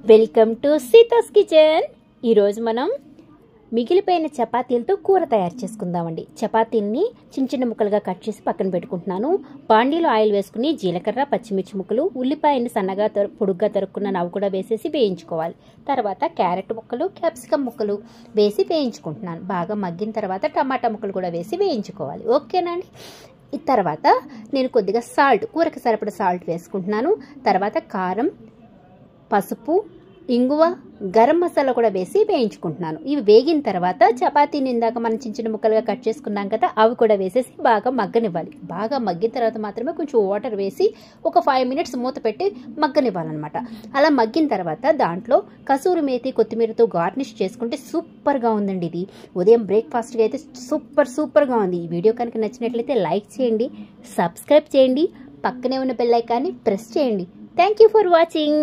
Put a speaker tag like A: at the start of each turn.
A: Welcome to సీతాస్ kitchen. ఈరోజు మనం మిగిలిపోయిన చపాతీలతో కూర తయారు చేసుకుందామండి. చపాతీల్ని చిన్న చిన్న ముక్కలుగా కట్ చేసి పక్కన పెట్టుకుంటున్నాను. బాండీలో ఆయిల్ వేసుకుని జీలకర్ర, పచ్చిమిర్చి ముక్కలు, ఉల్లిపాయని సన్నగా పొడుగ్గా తరుక్కున్న నవ్వు కూడా వేసేసి వేయించుకోవాలి. తర్వాత క్యారెట్ ముక్కలు, క్యాప్సికమ్ ముక్కలు వేసి వేయించుకుంటున్నాను. బాగా మగ్గిన తర్వాత టమాటా ముక్కలు కూడా వేసి వేయించుకోవాలి. ఓకేనండి. ఈ తర్వాత నేను కొద్దిగా సాల్ట్, కూరకు సరిపడ సాల్ట్ వేసుకుంటున్నాను. తర్వాత కారం, పసుపు, ఇంగువ, గరం మసాలా కూడా వేసి వేయించుకుంటున్నాను. ఇవి వేగిన తర్వాత చపాతీని ఇందాక మనం చిన్న చిన్న ముక్కలుగా కట్ చేసుకున్నాం కదా, అవి కూడా వేసేసి బాగా మగ్గనివ్వాలి. బాగా మగ్గిన తర్వాత మాత్రమే కొంచెం వాటర్ వేసి ఒక 5 మినిట్స్ మూత పెట్టి మగ్గనివ్వాలన్నమాట. అలా మగ్గిన తర్వాత దాంట్లో కసూరి మేతి, కొత్తిమీరతో గార్నిష్ చేసుకుంటే సూపర్గా ఉందండి. ఇది ఉదయం బ్రేక్ఫాస్ట్గా అయితే సూపర్గా ఉంది. ఈ వీడియో కనుక నచ్చినట్లయితే లైక్ చేయండి, సబ్స్క్రైబ్ చేయండి, పక్కనే ఉన్న బెల్ ఐకాన్ని ప్రెస్ చేయండి. Thank you for watching.